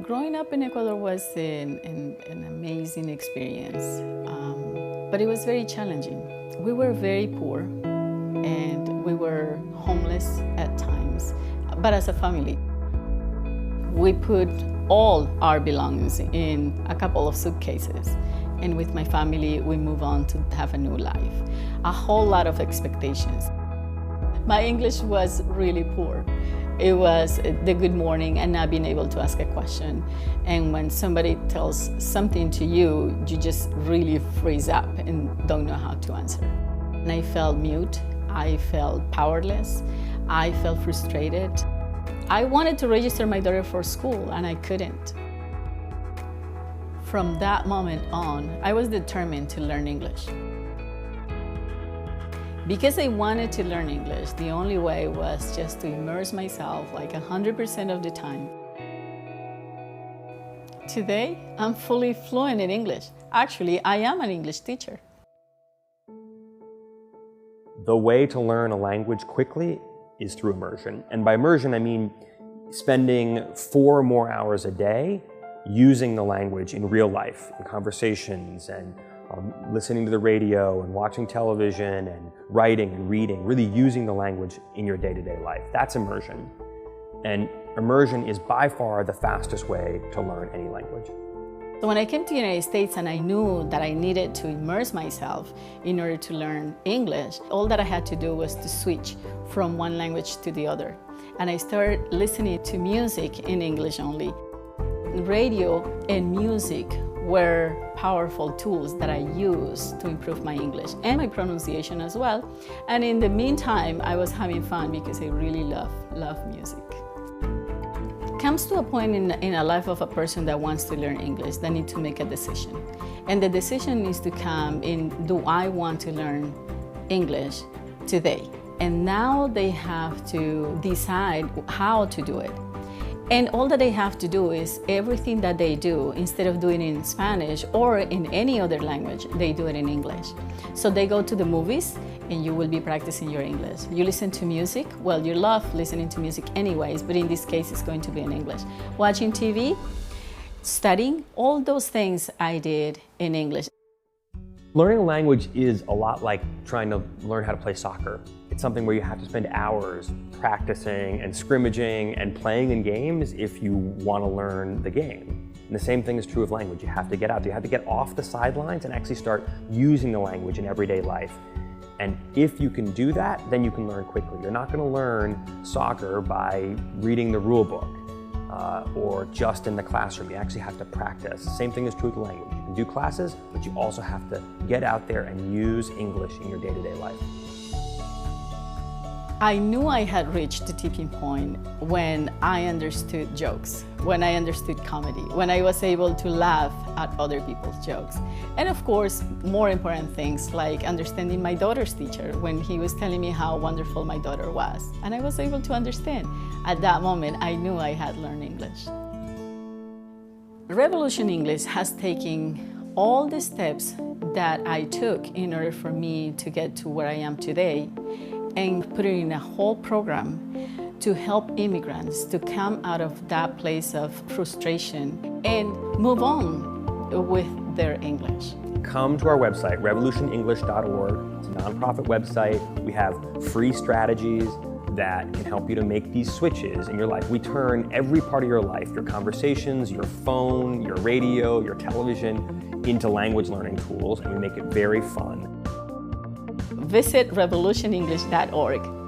Growing up in Ecuador was an amazing experience, but it was very challenging. We were very poor and we were homeless at times, but as a family, we put all our belongings in a couple of suitcases. And with my family, we move on to have a new life. A whole lot of expectations. My English was really poor. It was the good morning and not being able to ask a question. And when somebody tells something to you, you just really freeze up and don't know how to answer. And I felt mute, I felt powerless, I felt frustrated. I wanted to register my daughter for school and I couldn't. From that moment on, I was determined to learn English. Because I wanted to learn English, the only way was just to immerse myself like 100% of the time. Today, I'm fully fluent in English. Actually, I am an English teacher. The way to learn a language quickly is through immersion. And by immersion, I mean spending 4 more hours a day using the language in real life, in conversations and listening to the radio and watching television and writing and reading, really using the language in your day-to-day life. That's immersion. And immersion is by far the fastest way to learn any language. So when I came to the United States and I knew that I needed to immerse myself in order to learn English, all that I had to do was to switch from one language to the other. And I started listening to music in English only. Radio and music were powerful tools that I used to improve my English and my pronunciation as well. And in the meantime, I was having fun because I really love music. Comes to a point in a life of a person that wants to learn English that needs to make a decision. And the decision needs to come in, do I want to learn English today? And now they have to decide how to do it. And all that they have to do is everything that they do, instead of doing it in Spanish or in any other language, they do it in English. So they go to the movies and you will be practicing your English. You listen to music, well, you love listening to music anyways, but in this case it's going to be in English. Watching TV, studying, all those things I did in English. Learning a language is a lot like trying to learn how to play soccer. It's something where you have to spend hours practicing and scrimmaging and playing in games if you want to learn the game. And the same thing is true of language. You have to get out there. You have to get off the sidelines and actually start using the language in everyday life. And if you can do that, then you can learn quickly. You're not going to learn soccer by reading the rule book or just in the classroom. You actually have to practice. The same thing is true with language. You can do classes, but you also have to get out there and use English in your day-to-day life. I knew I had reached the tipping point when I understood jokes, when I understood comedy, when I was able to laugh at other people's jokes. And of course, more important things like understanding my daughter's teacher when he was telling me how wonderful my daughter was. And I was able to understand. At that moment, I knew I had learned English. Revolution English has taken all the steps that I took in order for me to get to where I am today and put it in a whole program to help immigrants to come out of that place of frustration and move on with their English. Come to our website, revolutionenglish.org. It's a nonprofit website. We have free strategies that can help you to make these switches in your life. We turn every part of your life, your conversations, your phone, your radio, your television, into language learning tools, and we make it very fun. Visit revolutionenglish.org.